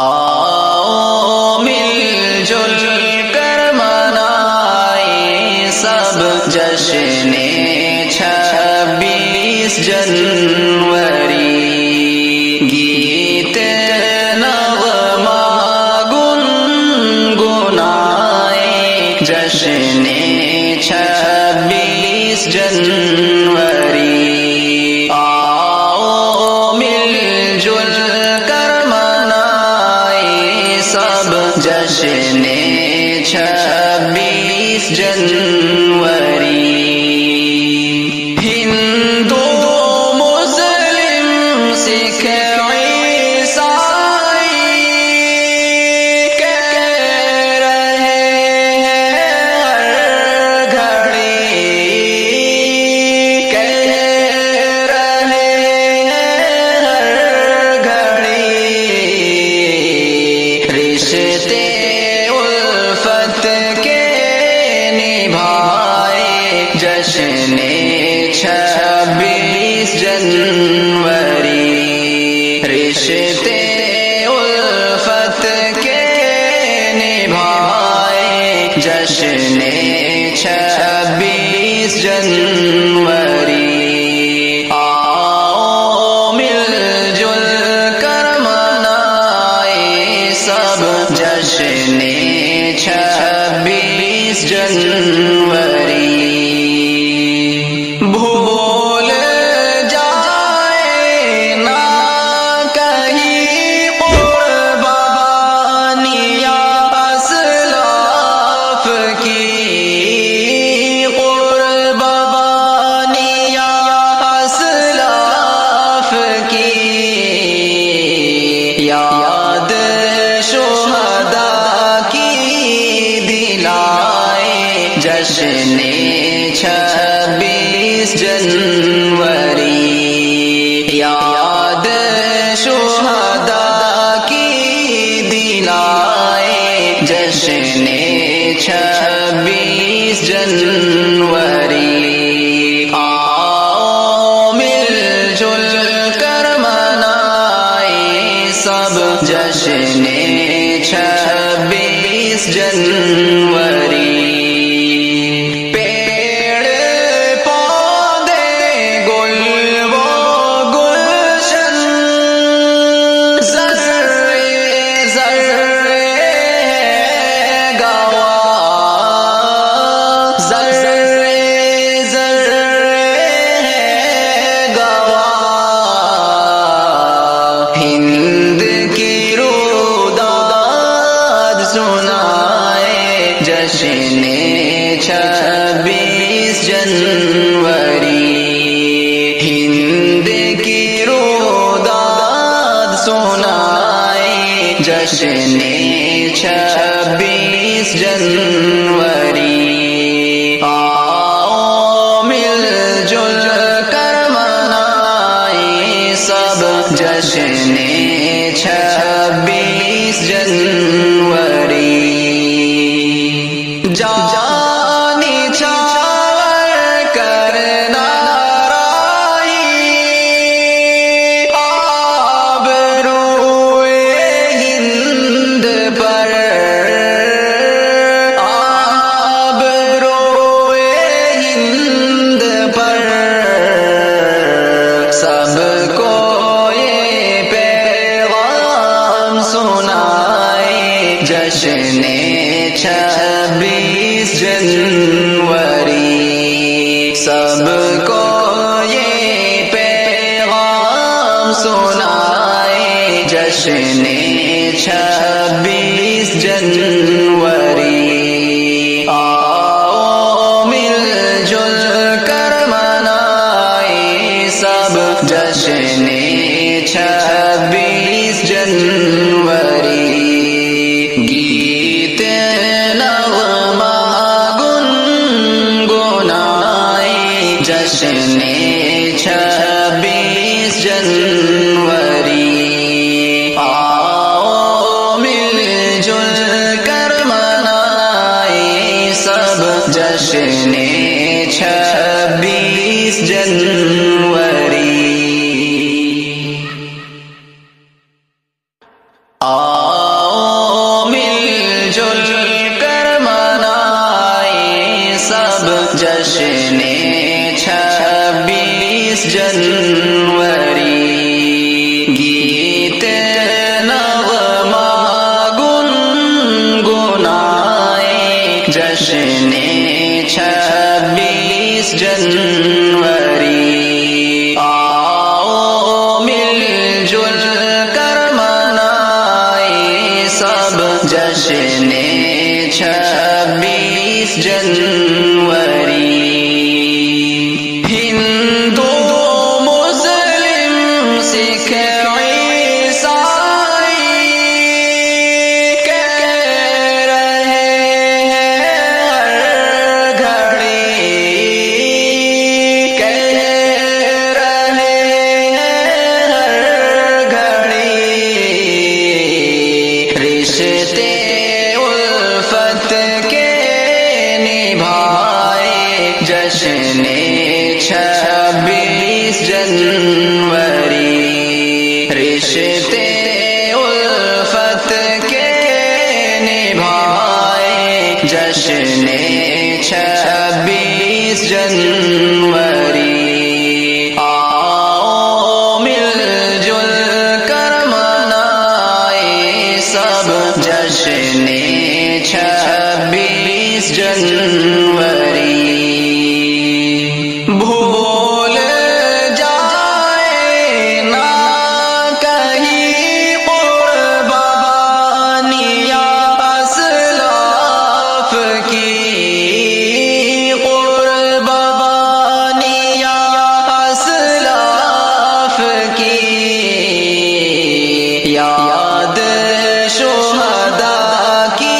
آؤ مل جل کر منائیں سب جشن 26 جنوری گیت نغمہ گنگنائیں جشن 26 جنوری آؤ مل جل کر منائیں سب جشن 26 جنوری ہندو مسلم سکھ عیسائی کہہ رہے ہیں ہر گھڑی کہہ رہے ہیں ہر گھڑی رشتے الفت کے نبھائے جشن 26 جنوری رشتے الفت کے نبھائے جشن 26 جنوری آؤ مل جل کر منائیں سب جشن 26 جنوری بھول جائے نہ کہیں قربانیاں اسلاف کی قربانیاں اسلاف کی یاد شہداء کی دلائیں جشن 26 جنوری یاد شہداء کی دلائیں جشن 26 جنوری آؤ مل جل کر منائیں سب جشن 26 جنوری ہند کی روداد سنائے جشن 26 جنوری ہند کی روداد سنائے جشن 26 جنوری آؤ مل جل کر منائیں سب جشن 26 جنوری جان نچھاور کرنا آبروئے ہند پر آبروئے ہند پر سب کو یہ پیغام سنائے جشن 26 جنوری سب کو یہ پیغام سنائے جشن 26 جنوری آؤ مل جل کر منائیں سب جشن 26 جنوری گیت نغمہ گنگنائیں جشن 26 جنوری آؤ مل جل کر منائیں سب جشن 26 جنوری جشن 26 جنوری گیت نغمہ گنگنائے جشن 26 جنوری آؤ مل جل کر منائے سب جشن 26 جنوری ہندو مسلم سکھ عیسائی کہہ رہے ہیں ہر گھڑی کہہ رہے ہیں ہر گھڑی رشتے الفت کے نبھائے جشن 26 جنوری رشتے الفت کے نبھائے جشن 26 جنوری آؤ مل جل کر منائے سب جشن 26 جنوری بھول جائے نہ کہیں قربانیاں اسلاف کی قربانیاں اسلاف کی یاد شہداء کی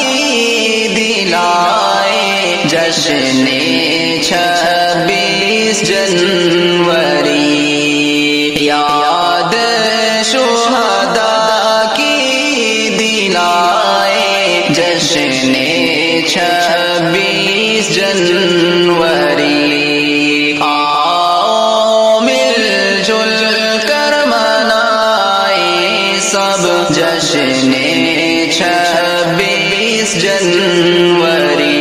دلائے جشن 26 جنوری یاد شہداء کی دلائے جشن 26 جنوری آؤ مل جل کر منائے سب جشن 26 جنوری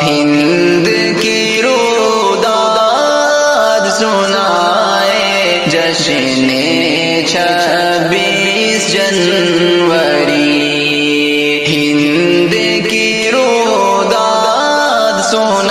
ہند کی روداد سنائے جشن 26 جنوری ہند کی روداد سنائے